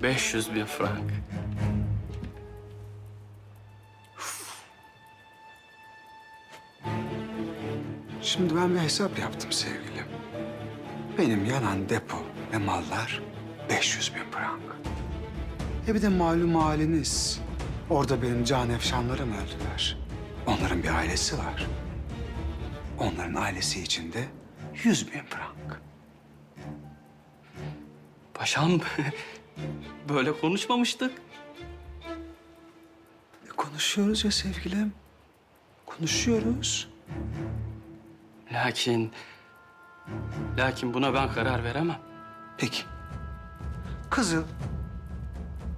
500.000 frank. Şimdi ben bir hesap yaptım sevgilim. Benim yanan depo ve mallar 500.000 frank. Bir de malum haliniz. Orada benim can efşanlarım öldüler. Onların bir ailesi var. Onların ailesi için de 100.000 frank. Paşam, böyle konuşmamıştık. Konuşuyoruz ya sevgilim. Konuşuyoruz. Lakin buna ben karar veremem. Peki. Kızıl,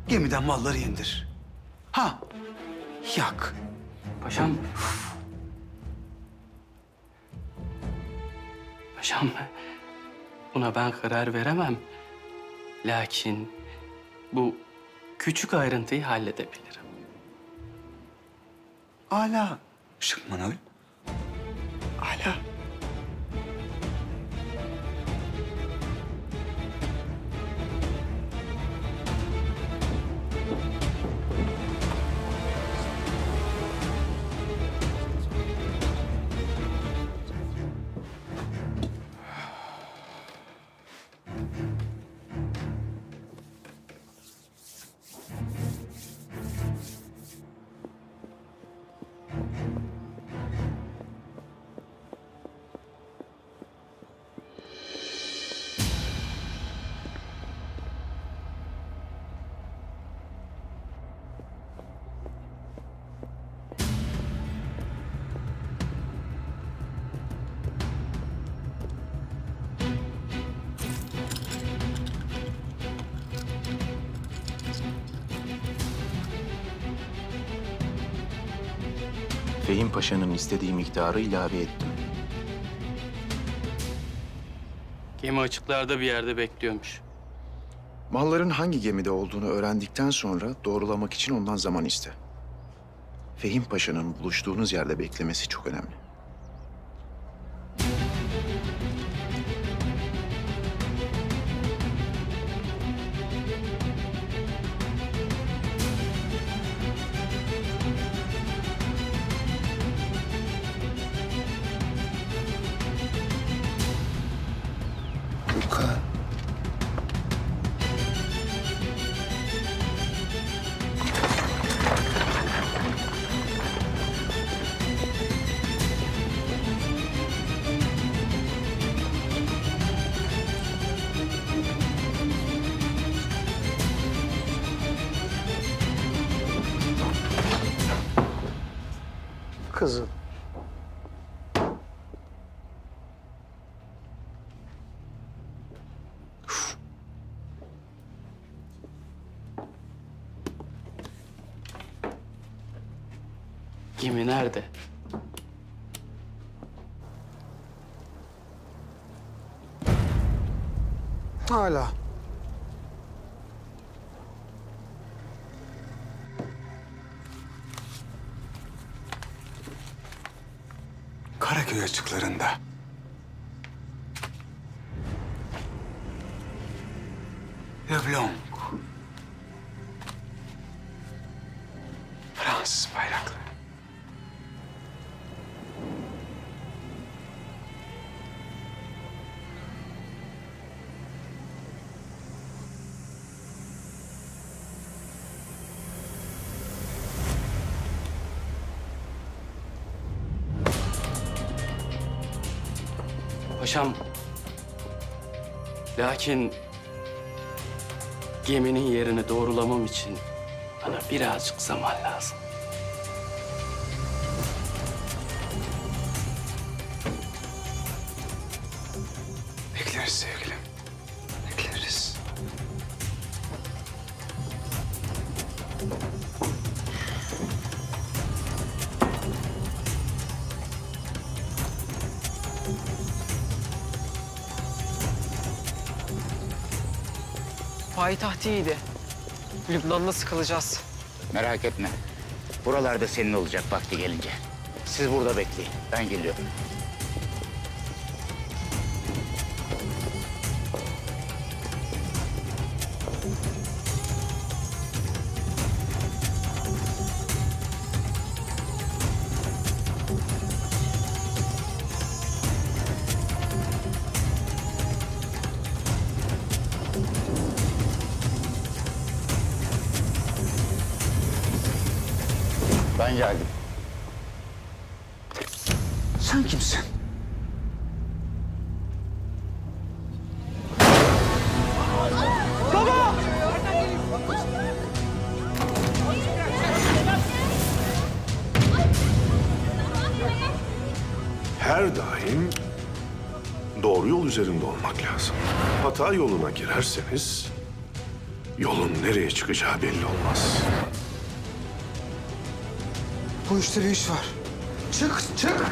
gemiden malları indir. Ha, yak. Paşam, buna ben karar veremem. Lakin bu küçük ayrıntıyı halledebilirim. Ala, Şıkmanol. Ala. Fehim Paşa'nın istediği miktarı ilave ettim. Gemi açıklarda bir yerde bekliyormuş. Malların hangi gemide olduğunu öğrendikten sonra doğrulamak için ondan zaman iste. Fehim Paşa'nın buluştuğunuz yerde beklemesi çok önemli. Luka. Kızım. Gemi nerede? Hala. Karaköy açıklarında. Le Blanc. Fransız bayrakları. Paşam, lakin geminin yerini doğrulamam için bana birazcık zaman lazım. Bekleriz sevgilim. Bekleriz. Payitaht iyiydi. Lübnan'da sıkılacağız. Merak etme. Buralarda senin olacak vakti gelince. Siz burada bekleyin. Ben geliyorum. Ben geldim. Sen kimsin? Her daim doğru yol üzerinde olmak lazım. Hata yoluna girerseniz yolun nereye çıkacağı belli olmaz. Bu işte bir iş var. Çık, çık.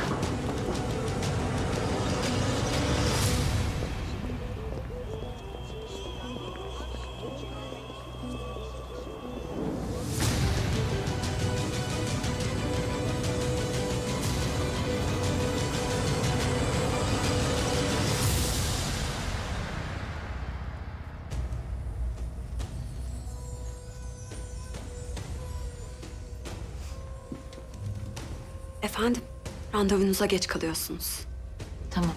Efendim, randevunuza geç kalıyorsunuz. Tamam.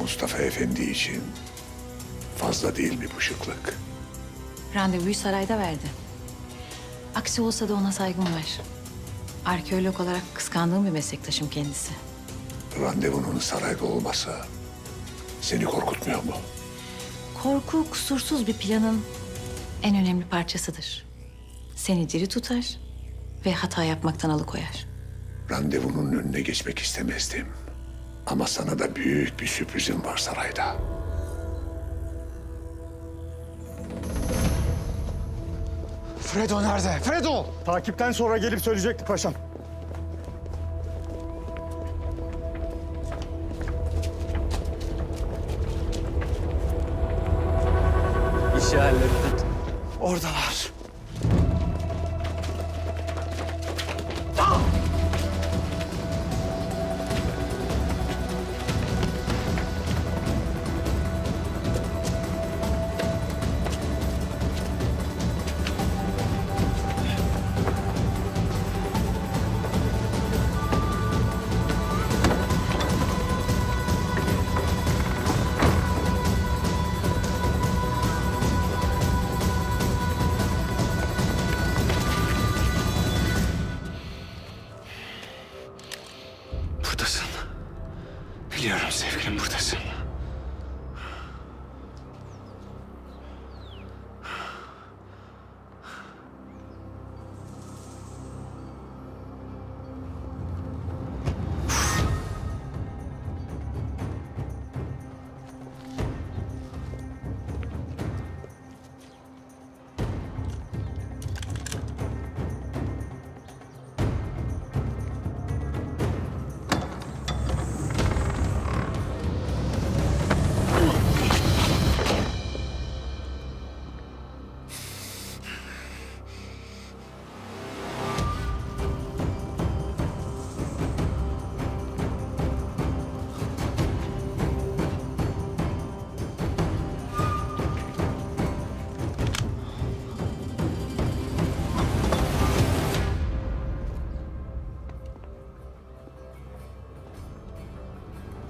Mustafa Efendi için fazla değil mi bu şıklık? Randevuyu sarayda verdi. Aksi olsa da ona saygım var. Arkeolog olarak kıskandığım bir meslektaşım kendisi. Randevunun sarayda olması seni korkutmuyor mu? Korku kusursuz bir planın en önemli parçasıdır. Seni diri tutar ve hata yapmaktan alıkoyar. Randevunun önüne geçmek istemezdim. Ama sana da büyük bir sürprizim var sarayda. Fredo nerede? Fredo! Takipten sonra gelip söyleyecekti paşam. İşi hallettik. Oradalar. Buradasın. Biliyorum sevgilim, buradasın.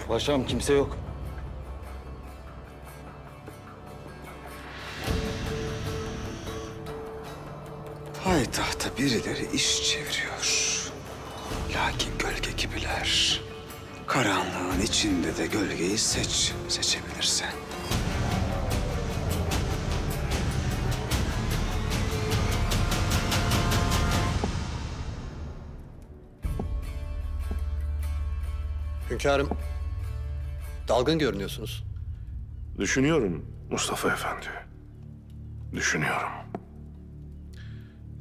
Paşam kimse yok. Payitahta birileri iş çeviriyor. Lakin gölge gibiler. Karanlığın içinde de gölgeyi seçebilirsen. Hünkârım, dalgın görünüyorsunuz. Düşünüyorum Mustafa Efendi. Düşünüyorum.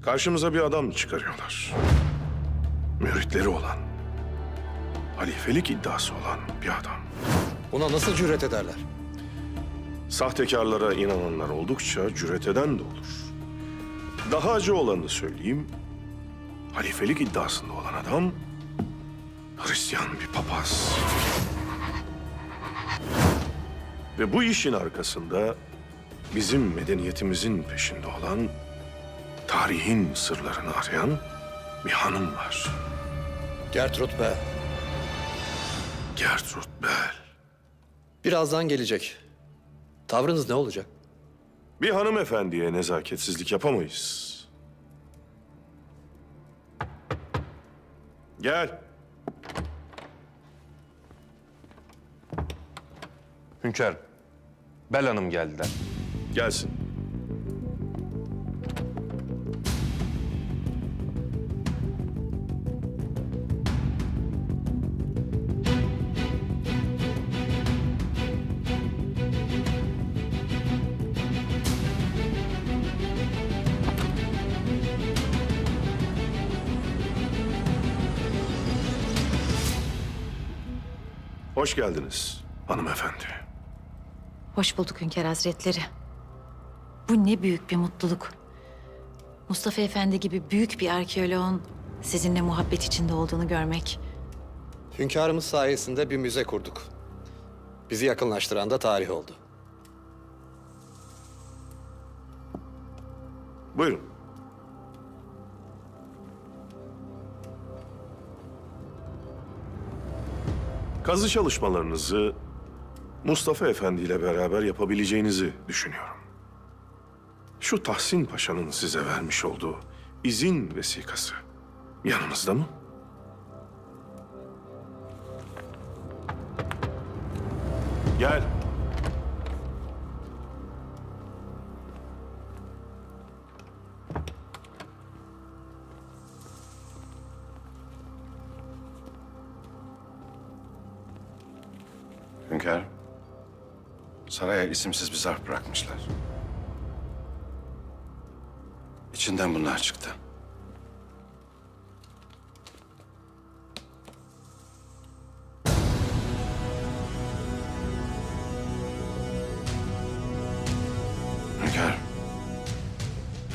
Karşımıza bir adam çıkarıyorlar. Müritleri olan, halifelik iddiası olan bir adam. Buna nasıl cüret ederler? Sahtekarlara inananlar oldukça cüret eden de olur. Daha acı olanı söyleyeyim. Halifelik iddiasında olan adam Hristiyan bir papaz. Ve bu işin arkasında bizim medeniyetimizin peşinde olan tarihin sırlarını arayan bir hanım var. Gertrud Bell. Gertrud Bell. Birazdan gelecek. Tavrınız ne olacak? Bir hanımefendiye nezaketsizlik yapamayız. Gel. Hünkârım, Bel Hanım geldiler. Gelsin. Hoş geldiniz hanımefendi. Hoş bulduk Hünkâr Hazretleri. Bu ne büyük bir mutluluk. Mustafa Efendi gibi büyük bir arkeoloğun sizinle muhabbet içinde olduğunu görmek. Hünkârımız sayesinde bir müze kurduk. Bizi yakınlaştıran da tarih oldu. Buyurun. Kazı çalışmalarınızı Mustafa Efendi ile beraber yapabileceğinizi düşünüyorum. Şu Tahsin Paşa'nın size vermiş olduğu izin vesikası yanınızda mı? Gel. Hünkârım, saraya isimsiz bir zarf bırakmışlar. İçinden bunlar çıktı. Hünkârım,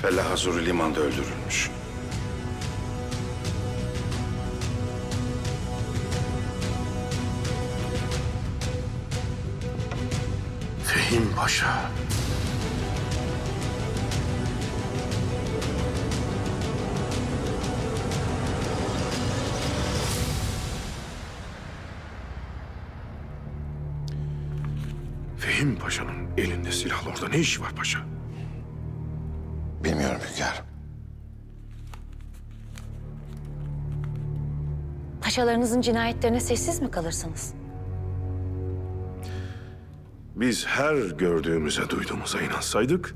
Fellah Hazuri limanda öldürülmüş. Fehim Paşa. Fehim Paşa'nın elinde silahla orada ne işi var paşa? Bilmiyorum hünkârım. Paşalarınızın cinayetlerine sessiz mi kalırsınız? Biz her gördüğümüze, duyduğumuza inansaydık,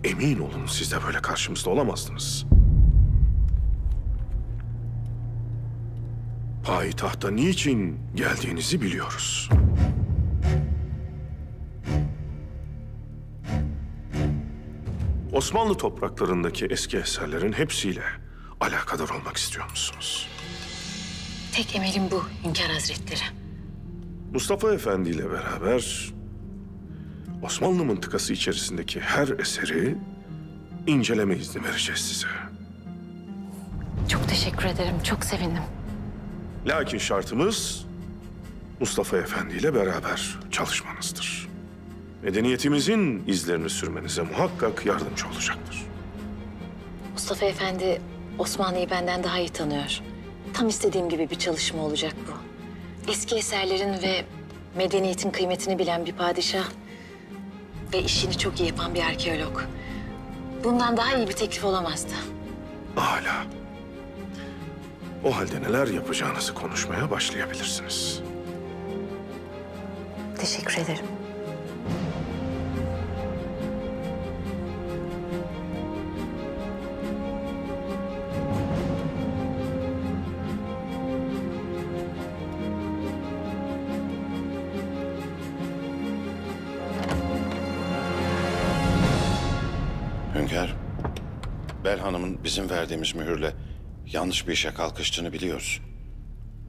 emin olun siz de böyle karşımızda olamazdınız. Payitahta niçin geldiğinizi biliyoruz. Osmanlı topraklarındaki eski eserlerin hepsiyle alakadar olmak istiyor musunuz? Tek emelim bu Hünkâr Hazretleri. Mustafa Efendi ile beraber Osmanlı mıntıkası içerisindeki her eseri inceleme izni vereceğiz size. Çok teşekkür ederim, çok sevindim. Lakin şartımız Mustafa Efendi ile beraber çalışmanızdır. Medeniyetimizin izlerini sürmenize muhakkak yardımcı olacaktır. Mustafa Efendi Osmanlı'yı benden daha iyi tanıyor. Tam istediğim gibi bir çalışma olacak bu. Eski eserlerin ve medeniyetin kıymetini bilen bir padişah ve işini çok iyi yapan bir arkeolog. Bundan daha iyi bir teklif olamazdı. Âlâ. O halde neler yapacağınızı konuşmaya başlayabilirsiniz. Teşekkür ederim. Hünkârım, Bel Hanım'ın bizim verdiğimiz mühürle yanlış bir işe kalkıştığını biliyoruz.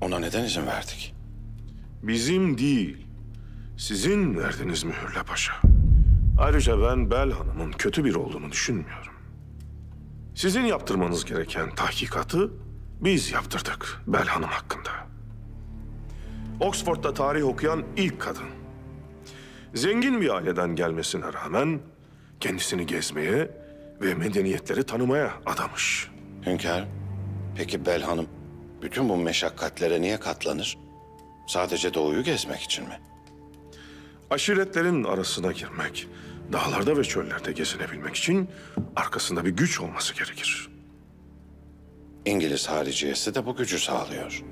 Ona neden izin verdik? Bizim değil, sizin verdiğiniz mühürle paşa. Ayrıca ben Bel Hanım'ın kötü biri olduğunu düşünmüyorum. Sizin yaptırmanız gereken tahkikatı biz yaptırdık Bel Hanım hakkında. Oxford'da tarih okuyan ilk kadın. Zengin bir aileden gelmesine rağmen kendisini gezmeye ve medeniyetleri tanımaya adamış. Hünkârım, peki Bel Hanım bütün bu meşakkatlere niye katlanır? Sadece doğuyu gezmek için mi? Aşiretlerin arasına girmek, dağlarda ve çöllerde gezinebilmek için arkasında bir güç olması gerekir. İngiliz hariciyesi de bu gücü sağlıyor.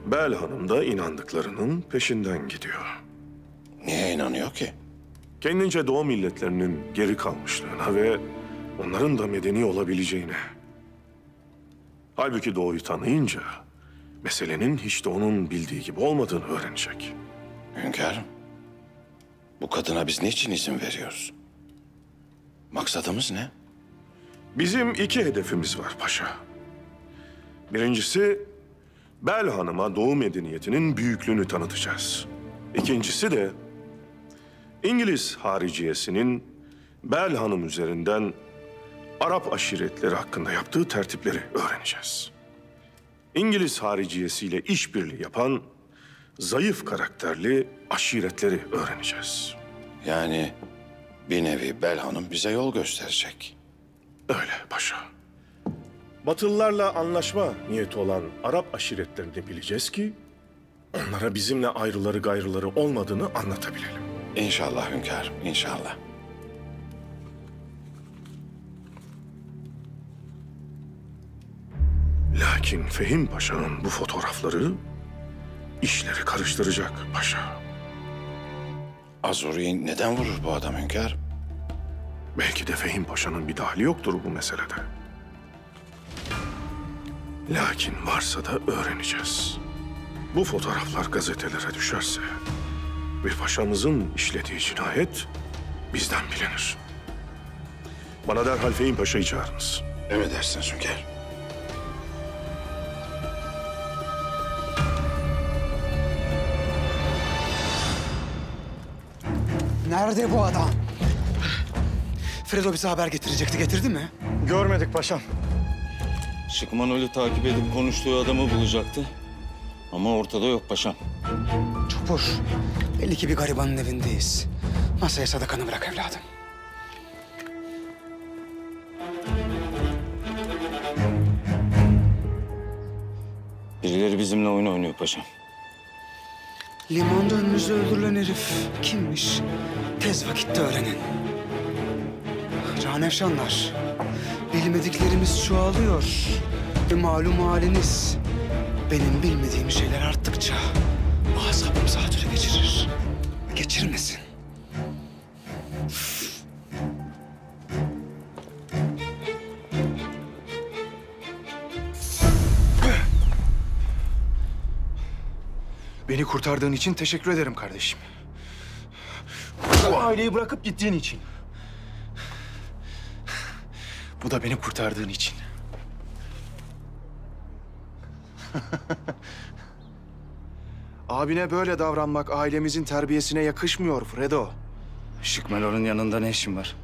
Bel Hanım da inandıklarının peşinden gidiyor. Niye inanıyor ki? Kendince Doğu milletlerinin geri kalmışlığına ve onların da medeni olabileceğine. Halbuki Doğu'yu tanıyınca meselenin hiç de onun bildiği gibi olmadığını öğrenecek. Hünkârım, bu kadına biz niçin izin veriyoruz? Maksadımız ne? Bizim iki hedefimiz var paşa. Birincisi, Bel Hanım'a Doğu medeniyetinin büyüklüğünü tanıtacağız. İkincisi de İngiliz hariciyesinin Bel Hanım üzerinden Arap aşiretleri hakkında yaptığı tertipleri öğreneceğiz. İngiliz hariciyesiyle işbirliği yapan zayıf karakterli aşiretleri öğreneceğiz. Yani bir nevi Bel Hanım bize yol gösterecek. Öyle paşa. Batılılarla anlaşma niyeti olan Arap aşiretlerini bileceğiz ki onlara bizimle ayrıları gayrıları olmadığını anlatabilelim. İnşallah hünkârım, inşallah. Lakin Fehim Paşa'nın bu fotoğrafları işleri karıştıracak paşa. Azuri'yi neden vurur bu adam hünkârım? Belki de Fehim Paşa'nın bir dahli yoktur bu meselede. Lakin varsa da öğreneceğiz. Bu fotoğraflar gazetelere düşerse bir paşamızın işlediği cinayet bizden bilinir. Bana derhal Fehim Paşa'yı çağırınız. Emredersiniz hünkârım. Nerede bu adam? Fredo bize haber getirecekti. Getirdi mi? Görmedik paşam. Şıkmanol'ü takip edip konuştuğu adamı bulacaktı. Ama ortada yok paşam. Çopur. Belli ki bir garibanın evindeyiz. Masaya sadakanı bırak evladım. Birileri bizimle oyun oynuyor paşam. Limanda önümüzde öldürülen herif kimmiş? Tez vakitte öğrenin. Canevşanlar, bilmediklerimiz çoğalıyor. Ve malum haliniz, benim bilmediğim şeyler arttıkça asabım zatürre geçirir. Geçirmesin. Beni kurtardığın için teşekkür ederim kardeşim. Bu aileyi bırakıp gittiğin için. Bu da beni kurtardığın için. Abine böyle davranmak ailemizin terbiyesine yakışmıyor Fredo. Şıkmelor'un yanında ne işin var?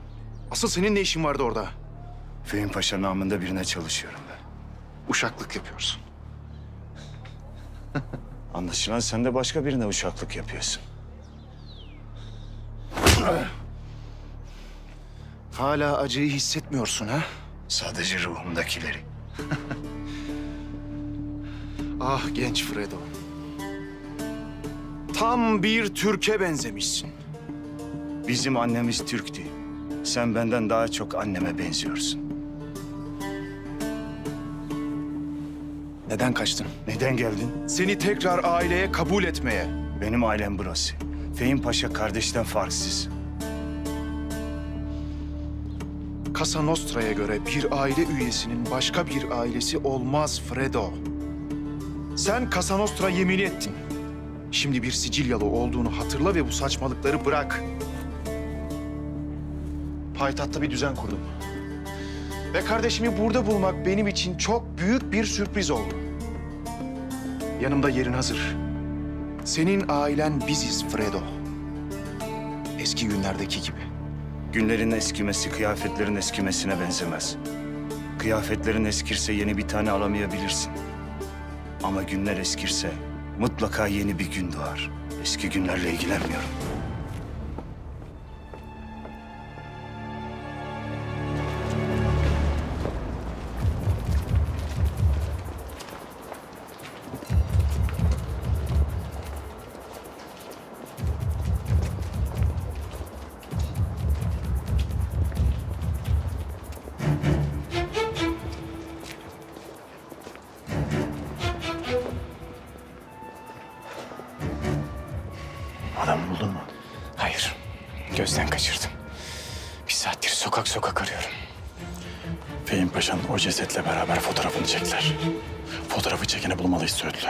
Asıl senin ne işin vardı orada? Fehim Paşa namında birine çalışıyorum ben. Uşaklık yapıyorsun. Anlaşılan sen de başka birine uşaklık yapıyorsun. Hala acıyı hissetmiyorsun ha? Sadece ruhumdakileri. Ah genç Fredo. Tam bir Türk'e benzemişsin. Bizim annemiz Türk'tü. Sen benden daha çok anneme benziyorsun. Neden kaçtın? Neden geldin? Seni tekrar aileye kabul etmeye. Benim ailem burası. Fehim Paşa kardeşten farksız. Casa Nostra'ya göre bir aile üyesinin başka bir ailesi olmaz Fredo. Sen Casa Nostra yemini ettin. Şimdi bir Sicilyalı olduğunu hatırla ve bu saçmalıkları bırak. Payitahtta bir düzen kurdum. Ve kardeşimi burada bulmak benim için çok büyük bir sürpriz oldu. Yanımda yerin hazır. Senin ailen biziz Fredo. Eski günlerdeki gibi. Günlerin eskimesi kıyafetlerin eskimesine benzemez. Kıyafetlerin eskirse yeni bir tane alamayabilirsin. Ama günler eskirse mutlaka yeni bir gün doğar. Eski günlerle ilgilenmiyorum. gözden kaçırdım. Bir saattir sokak sokak arıyorum. Fehim Paşa'nın o cesetle beraber fotoğrafını çektiler. Fotoğrafı çekeni bulmalıyız Söğütlü.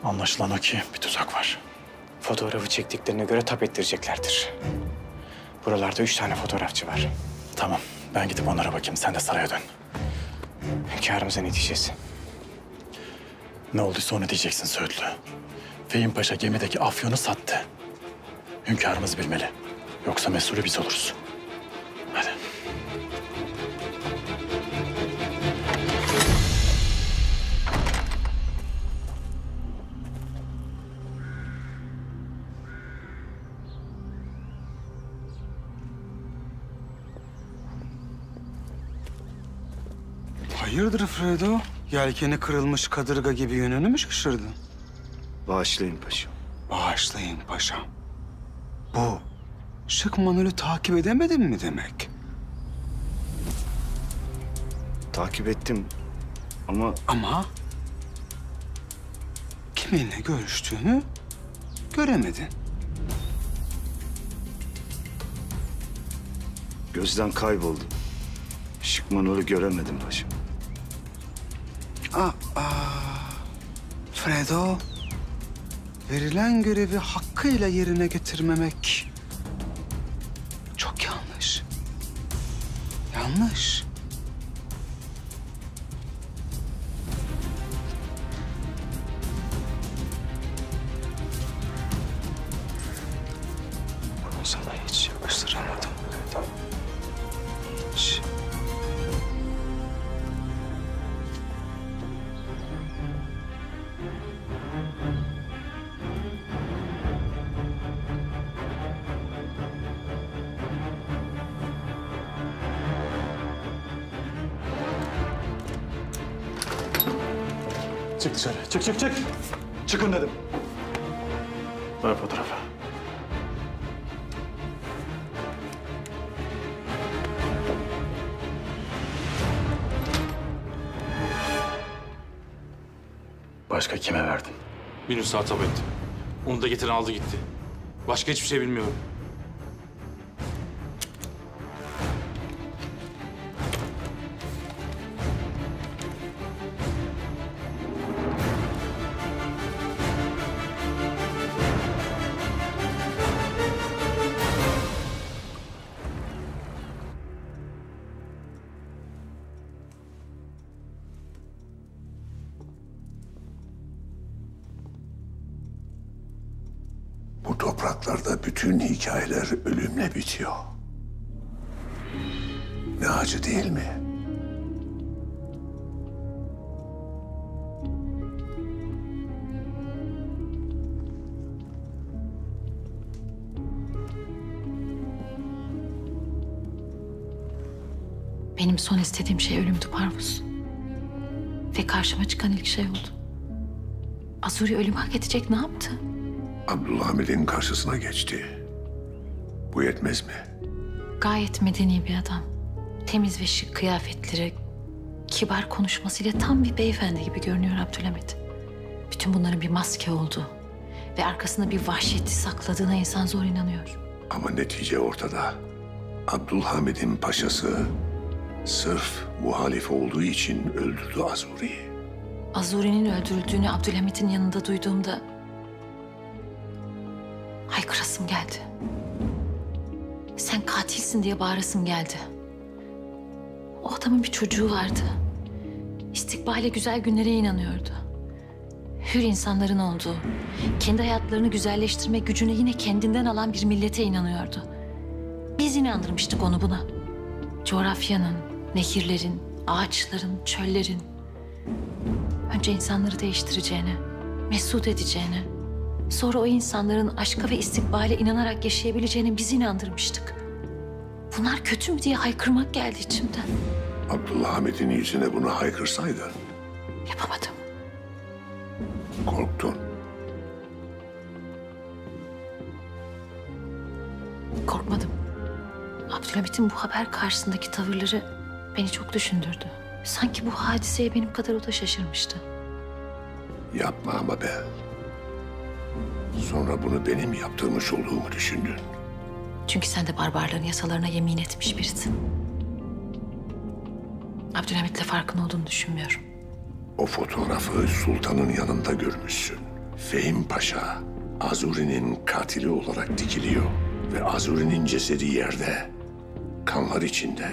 Anlaşılan o ki bir tuzak var. Fotoğrafı çektiklerine göre tap ettireceklerdir. Buralarda 3 tane fotoğrafçı var. Tamam, ben gidip onlara bakayım. Sen de saraya dön. Hünkârımıza ne diyeceğiz? Ne olduysa onu diyeceksin Söğütlü. Fehim Paşa gemideki afyonu sattı. Hünkârımız bilmeli. Yoksa mesulü biz oluruz. Hadi. Hayırdır Fredo? Yelkeni kırılmış kadırga gibi yönünü mü şaşırdın? Bağışlayın paşam. Bağışlayın paşam. Bu şık Manol'ü takip edemedin mi demek? Takip ettim ama... Ama kiminle görüştüğünü göremedin. Gözden kayboldu. Şık Manol'ü göremedim paşam. Fredo, verilen görevi hakkıyla yerine getirmemek çok yanlış. Yanlış. Bunu sana hiç yakıştıramadım. Hiç. Çık dışarı. Çık, çık, çık. Çıkın dedim. Ver fotoğrafı. Başka kime verdin? Bir nüsha tap etti. Onu da getiren aldı gitti. Başka hiçbir şey bilmiyorum. Bu topraklarda bütün hikayeler ölümle bitiyor. Ne acı değil mi? Benim son istediğim şey ölümdü Parvus. Ve karşıma çıkan ilk şey oldu. Azuri ölümü hak edecek ne yaptı? Abdülhamid'in karşısına geçti. Bu yetmez mi? Gayet medeni bir adam. Temiz ve şık kıyafetleri, kibar konuşmasıyla tam bir beyefendi gibi görünüyor Abdülhamid. Bütün bunların bir maske olduğu ve arkasında bir vahşeti sakladığına insan zor inanıyor. Ama netice ortada. Abdülhamid'in paşası sırf muhalif olduğu için öldürdü Azuri'yi. Azuri'nin öldürüldüğünü Abdülhamid'in yanında duyduğumda haykırasım geldi. Sen katilsin diye bağırasım geldi. O adamın bir çocuğu vardı. İstikbale, güzel günlere inanıyordu. Hür insanların olduğu, kendi hayatlarını güzelleştirme gücünü yine kendinden alan bir millete inanıyordu. Biz inandırmıştık onu buna. Coğrafyanın, nehirlerin, ağaçların, çöllerin önce insanları değiştireceğine, mesut edeceğine, sonra o insanların aşka ve istikbale inanarak yaşayabileceğine biz inandırmıştık. Bunlar kötü mü diye haykırmak geldi içimden. Abdülhamid'in yüzüne bunu haykırsaydın. Yapamadım. Korktun. Korkmadım. Abdülhamid'in bu haber karşısındaki tavırları beni çok düşündürdü. Sanki bu hadiseye benim kadar o da şaşırmıştı. Yapma ama be. Sonra bunu benim yaptırmış olduğumu düşündün. Çünkü sen de barbarlığın yasalarına yemin etmiş birisin. Abdülhamit'le farkın olduğunu düşünmüyorum. O fotoğrafı sultanın yanında görmüşsün. Fehim Paşa, Azuri'nin katili olarak dikiliyor. Ve Azuri'nin cesedi yerde, kanlar içinde.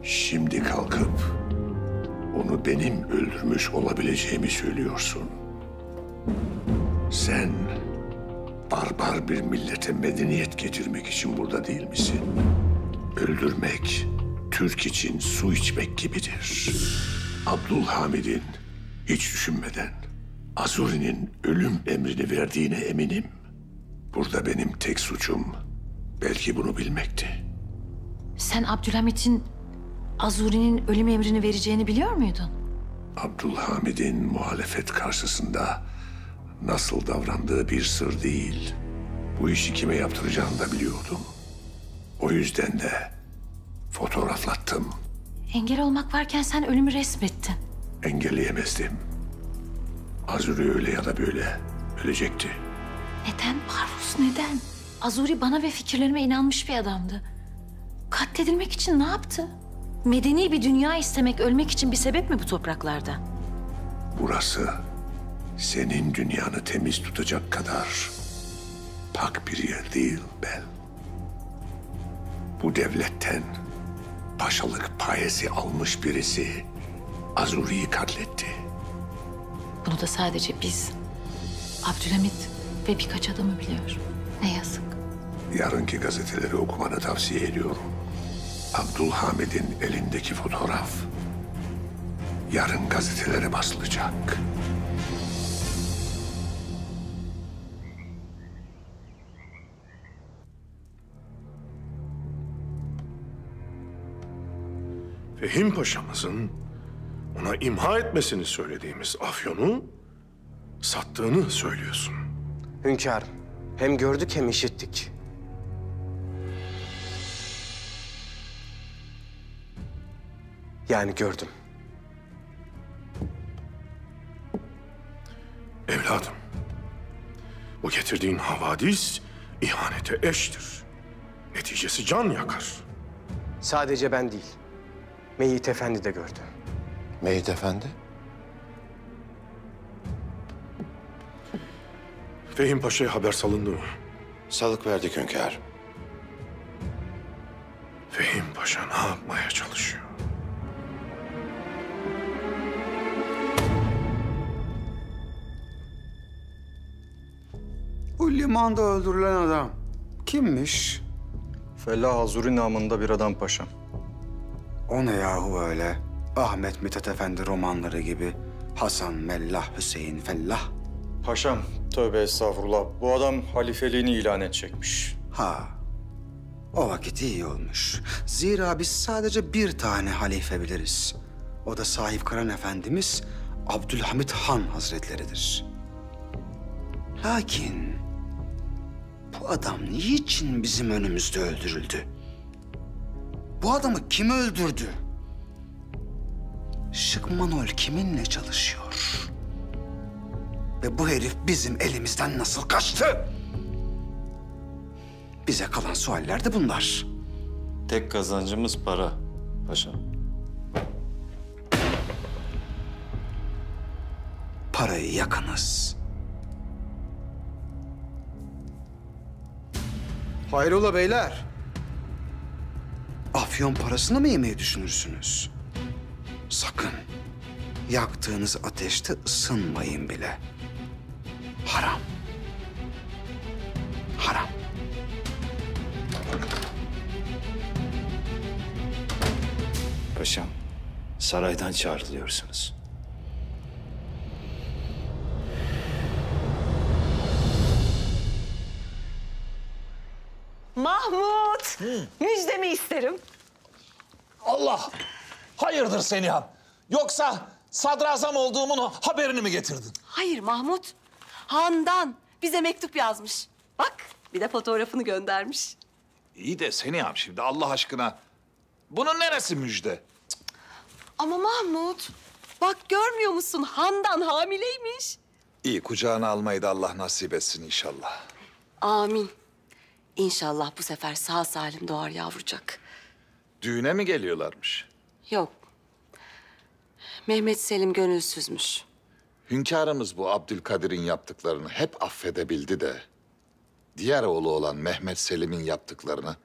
Şimdi kalkıp onu benim öldürmüş olabileceğimi söylüyorsun. Sen barbar bir millete medeniyet getirmek için burada değil misin? Öldürmek, Türk için su içmek gibidir. Abdülhamid'in hiç düşünmeden Azuri'nin ölüm emrini verdiğine eminim. Burada benim tek suçum belki bunu bilmekti. Sen Abdülhamit'in Azuri'nin ölüm emrini vereceğini biliyor muydun? Abdülhamid'in muhalefet karşısında nasıl davrandığı bir sır değil. Bu işi kime yaptıracağını da biliyordum. O yüzden de fotoğraflattım. Engel olmak varken sen ölümü resmettin. Engelleyemezdim. Azuri öyle ya da böyle ölecekti. Neden Parvus, neden? Azuri bana ve fikirlerime inanmış bir adamdı. Katledilmek için ne yaptı? Medeni bir dünya istemek, ölmek için bir sebep mi bu topraklarda? Burası senin dünyanı temiz tutacak kadar pak bir yer değil Bel. Bu devletten paşalık payesi almış birisi Azuri'yi katletti. Bunu da sadece biz, Abdülhamit ve birkaç adamı biliyor. Ne yazık. Yarınki gazeteleri okumanı tavsiye ediyorum. Abdülhamid'in elindeki fotoğraf yarın gazetelere basılacak. Fehim Paşa'mızın ona imha etmesini söylediğimiz Afyon'u sattığını söylüyorsun. Hünkârım, hem gördük hem işittik. Yani gördüm. Evladım, bu getirdiğin havadis ihanete eştir. Neticesi can yakar. Sadece ben değil, Meyit Efendi de gördü. Meyit Efendi? Fehim Paşa'ya haber salındı mı? Salık verdik hünkâr. Fehim Paşa ne yapmaya çalışıyor? Bu limanda öldürülen adam kimmiş? Fellah Azuri namında bir adam paşam. O ne yahu öyle? Ahmet Mithat Efendi romanları gibi. Hasan, Mellah, Hüseyin, Fellah. Paşam, tövbe estağfurullah. Bu adam halifeliğini ilan edecekmiş. Ha, o vakit iyi olmuş. Zira biz sadece bir tane halife biliriz. O da Sahip Karan Efendimiz Abdülhamit Han Hazretleridir. Lakin bu adam niçin bizim önümüzde öldürüldü? Bu adamı kim öldürdü? Şıkmanol kiminle çalışıyor? Ve bu herif bizim elimizden nasıl kaçtı? Bize kalan sualler de bunlar. Tek kazancımız para paşam. Parayı yakınız. Hayrola beyler? Afyon parasını mı yemeyi düşünürsünüz? Sakın. Yaktığınız ateşte ısınmayın bile. Haram. Haram. Paşam, saraydan çağrılıyorsunuz. Mahmut, müjdemi isterim. Allah! Hayırdır Senihan? Yoksa sadrazam olduğumun haberini mi getirdin? Hayır Mahmut, Handan bize mektup yazmış. Bak, bir de fotoğrafını göndermiş. İyi de Senihan şimdi Allah aşkına. Bunun neresi müjde? Ama Mahmut, bak görmüyor musun? Handan hamileymiş. İyi kucağına almayı da Allah nasip etsin inşallah. Amin. İnşallah bu sefer sağ salim doğar yavrucak. Düğüne mi geliyorlarmış? Yok. Mehmet Selim gönülsüzmüş. Hünkârımız bu Abdülkadir'in yaptıklarını hep affedebildi de... diğer oğlu olan Mehmet Selim'in yaptıklarını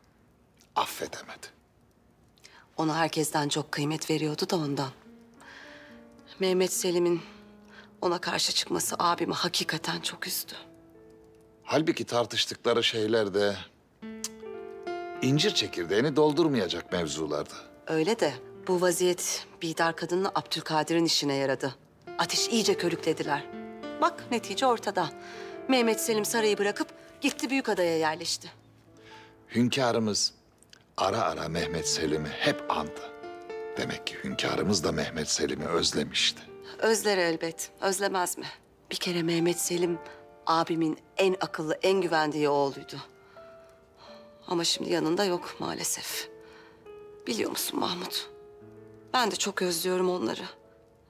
affedemedi. Ona herkesten çok kıymet veriyordu da ondan. Mehmet Selim'in ona karşı çıkması abimi hakikaten çok üzdü. Halbuki tartıştıkları şeyler de... incir çekirdeğini doldurmayacak mevzulardı. Öyle de bu vaziyet Bidar kadınla Abdülkadir'in işine yaradı. Ateş iyice körüklediler. Bak netice ortada. Mehmet Selim sarayı bırakıp gitti Büyükada'ya yerleşti. Hünkârımız ara ara Mehmet Selim'i hep andı. Demek ki hünkârımız da Mehmet Selim'i özlemişti. Özler elbet. Özlemez mi? Bir kere Mehmet Selim abimin en akıllı, en güvendiği oğluydu. Ama şimdi yanında yok maalesef. Biliyor musun Mahmut? Ben de çok özlüyorum onları.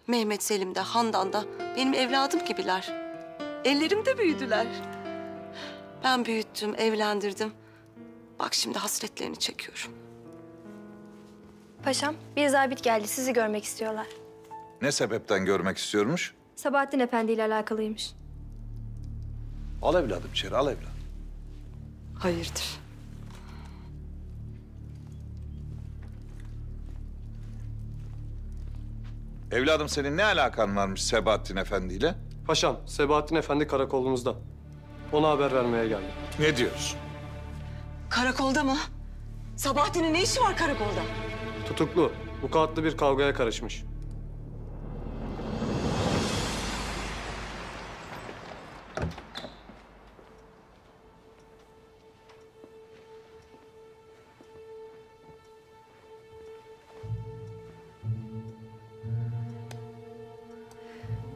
Mehmet Selim de Handan da benim evladım gibiler. Ellerimde büyüdüler. Ben büyüttüm, evlendirdim. Bak şimdi hasretlerini çekiyorum. Paşam, bir zabit geldi. Sizi görmek istiyorlar. Ne sebepten görmek istiyormuş? Sabahattin Efendi ile alakalıymış. Al evladım içeri, al evladım. Hayırdır? Evladım senin ne alakan varmış Sebahattin Efendi ile? Paşam, Sebahattin Efendi karakolumuzda. Ona haber vermeye geldim. Ne diyorsun? Karakolda mı? Sabahattin'in ne işi var karakolda? Tutuklu, vukuatlı bir kavgaya karışmış.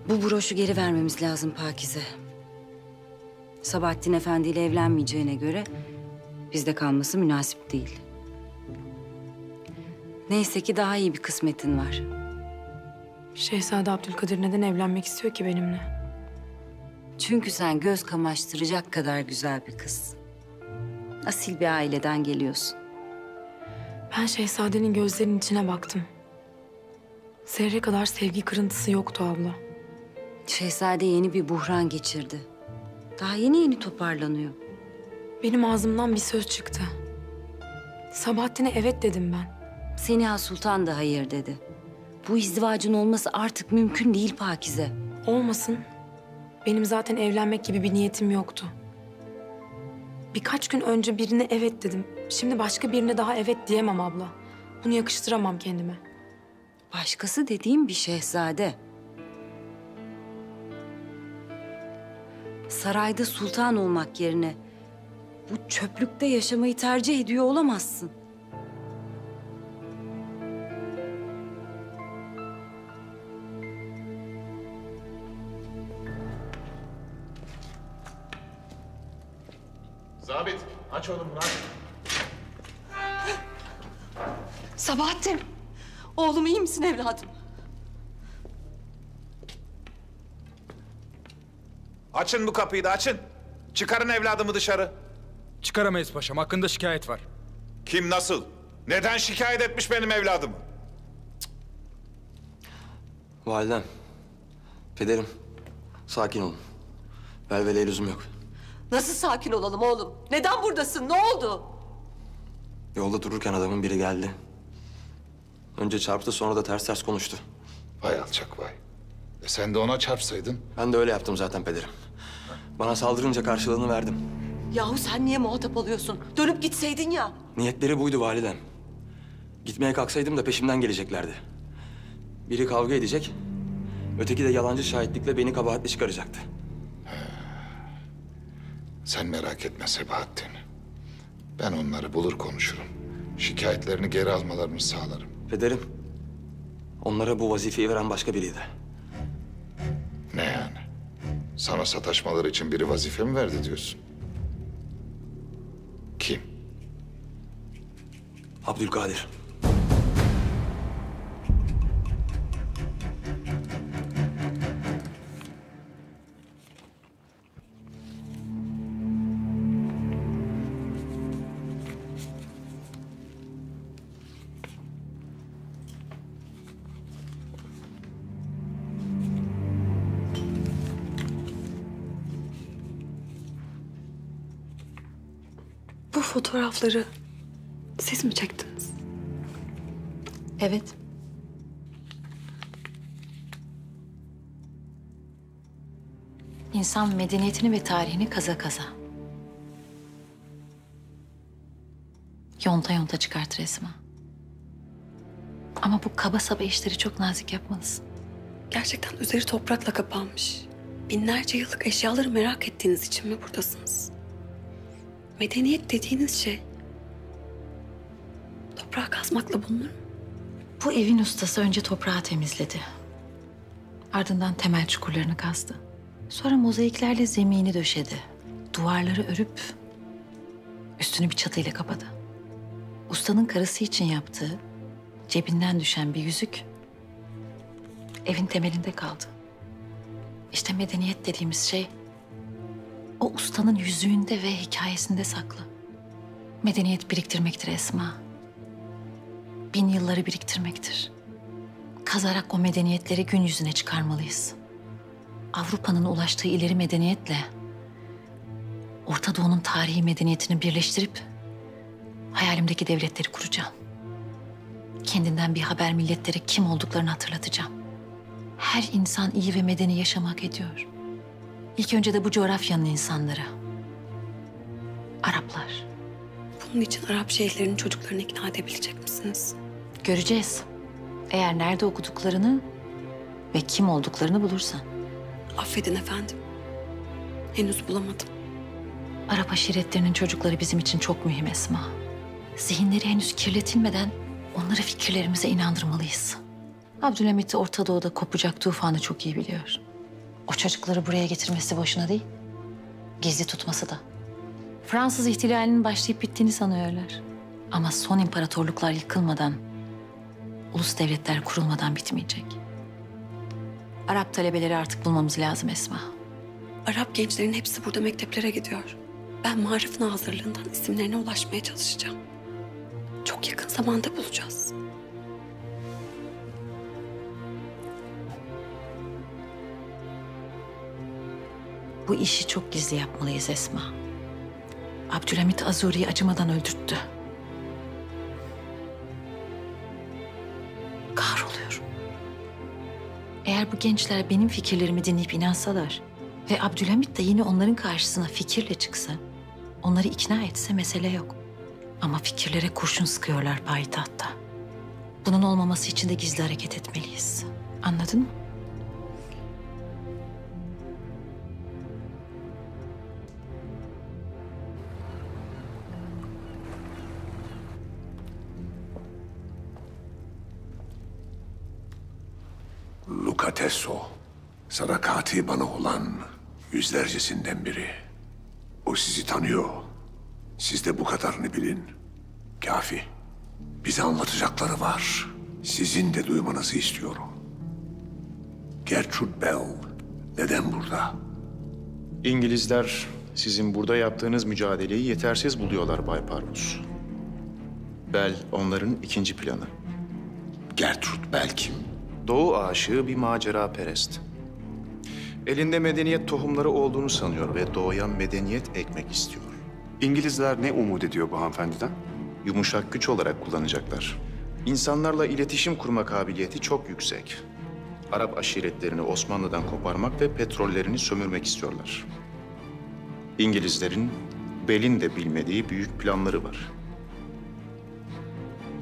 Bu broşu geri vermemiz lazım Pakize. Sabahattin Efendi ile evlenmeyeceğine göre bizde kalması münasip değil. Neyse ki daha iyi bir kısmetin var. Şehzade Abdülkadir neden evlenmek istiyor ki benimle? Çünkü sen göz kamaştıracak kadar güzel bir kız. Asil bir aileden geliyorsun. Ben şehzadenin gözlerinin içine baktım. Zerre kadar sevgi kırıntısı yoktu abla. Şehzade yeni bir buhran geçirdi. Daha yeni toparlanıyor. Benim ağzımdan bir söz çıktı. Sabahattin'e evet dedim ben. Seniha Sultan da hayır dedi. Bu izdivacın olması artık mümkün değil Pakize. Olmasın. Benim zaten evlenmek gibi bir niyetim yoktu. Birkaç gün önce birine evet dedim. Şimdi başka birine daha evet diyemem abla. Bunu yakıştıramam kendime. Başkası dediğim bir şehzade. Sarayda sultan olmak yerine bu çöplükte yaşamayı tercih ediyor olamazsın. Zabit, aç oğlum bunu aç. Sabahattin, oğlum iyi misin evladım? Açın bu kapıyı da açın. Çıkarın evladımı dışarı. Çıkaramayız paşam. Hakkında şikayet var. Kim nasıl? Neden şikayet etmiş benim evladımı? Validem, pederim, sakin olun. Velveleye lüzum yok. Nasıl sakin olalım oğlum? Neden buradasın? Ne oldu? Yolda dururken adamın biri geldi. Önce çarptı, sonra da ters konuştu. Vay alçak vay. Sen de ona çarpsaydın. Ben de öyle yaptım zaten pederim. Bana saldırınca karşılığını verdim. Yahu sen niye muhatap oluyorsun? Dönüp gitseydin ya. Niyetleri buydu validem. Gitmeye kalksaydım da peşimden geleceklerdi. Biri kavga edecek, öteki de yalancı şahitlikle beni kabahatli çıkaracaktı. Sen merak etme Sebahattin. Ben onları bulur konuşurum. Şikayetlerini geri almalarını sağlarım. Pederim, onlara bu vazifeyi veren başka biriydi. Ne yani? Sana sataşmaları için biri vazife mi verdi diyorsun? Kim? Abdülkadir. fotoğrafları siz mi çektiniz? Evet. İnsan medeniyetini ve tarihini kaza kaza. Yonta yonta çıkartır Esma. Ama bu kaba saba işleri çok nazik yapmalısın. Gerçekten üzeri toprakla kapanmış. Binlerce yıllık eşyaları merak ettiğiniz için mi buradasınız? Medeniyet dediğiniz şey toprağı kazmakla bulunur mu? Bu evin ustası önce toprağı temizledi. Ardından temel çukurlarını kazdı. Sonra mozaiklerle zemini döşedi. Duvarları örüp üstünü bir çatıyla kapadı. Ustanın karısı için yaptığı cebinden düşen bir yüzük evin temelinde kaldı. İşte medeniyet dediğimiz şey o ustanın yüzüğünde ve hikayesinde saklı. Medeniyet biriktirmektir Esma. 1000 yılları biriktirmektir. Kazarak o medeniyetleri gün yüzüne çıkarmalıyız. Avrupa'nın ulaştığı ileri medeniyetle Orta Doğu'nun tarihi medeniyetini birleştirip hayalimdeki devletleri kuracağım. Kendinden bir haber milletlere kim olduklarını hatırlatacağım. Her insan iyi ve medeni yaşamak ediyor. İlk önce de bu coğrafyanın insanları. Araplar. Bunun için Arap şeyhlerinin çocuklarını ikna edebilecek misiniz? Göreceğiz. Eğer nerede okuduklarını ve kim olduklarını bulursan. Affedin efendim. Henüz bulamadım. Arap aşiretlerinin çocukları bizim için çok mühim Esma. Zihinleri henüz kirletilmeden onları fikirlerimize inandırmalıyız. Abdülhamit Orta Doğu'da kopacak tufanı çok iyi biliyor. O çocukları buraya getirmesi boşuna değil, gizli tutması da. Fransız ihtilalinin başlayıp bittiğini sanıyorlar. Ama son imparatorluklar yıkılmadan, ulus devletler kurulmadan bitmeyecek. Arap talebeleri artık bulmamız lazım Esma. Arap gençlerin hepsi burada mekteplere gidiyor. Ben Marif Nazırlığından isimlerine ulaşmaya çalışacağım. Çok yakın zamanda bulacağız. Bu işi çok gizli yapmalıyız Esma. Abdülhamit Azuri'yi acımadan öldürttü. Kahroluyorum. Eğer bu gençler benim fikirlerimi dinleyip inansalar ve Abdülhamit de yine onların karşısına fikirle çıksa, onları ikna etse mesele yok. Ama fikirlere kurşun sıkıyorlar payitahtta. Bunun olmaması için de gizli hareket etmeliyiz. Anladın mı? Lucatesso, sadakati bana olan yüzlercesinden biri. O sizi tanıyor. Siz de bu kadarını bilin. Kafi. Bize anlatacakları var. Sizin de duymanızı istiyorum. Gertrude Bell neden burada? İngilizler sizin burada yaptığınız mücadeleyi yetersiz buluyorlar Bay Parvus. Bell onların ikinci planı. Gertrude Bell kim? Doğu aşığı bir macera perest. Elinde medeniyet tohumları olduğunu sanıyor ve doğuya medeniyet ekmek istiyor. İngilizler ne umut ediyor bu hanımefendiden? Yumuşak güç olarak kullanacaklar. İnsanlarla iletişim kurma kabiliyeti çok yüksek. Arap aşiretlerini Osmanlı'dan koparmak ve petrollerini sömürmek istiyorlar. İngilizlerin Bell'in de bilmediği büyük planları var.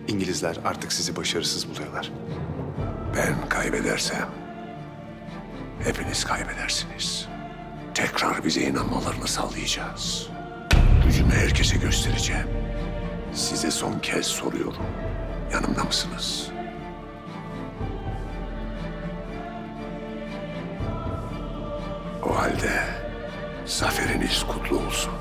İngilizler artık sizi başarısız buluyorlar. Ben kaybedersem hepiniz kaybedersiniz. Tekrar bize inanmalarını sağlayacağız. Gücümü herkese göstereceğim. Size son kez soruyorum. Yanımda mısınız? O halde zaferiniz kutlu olsun.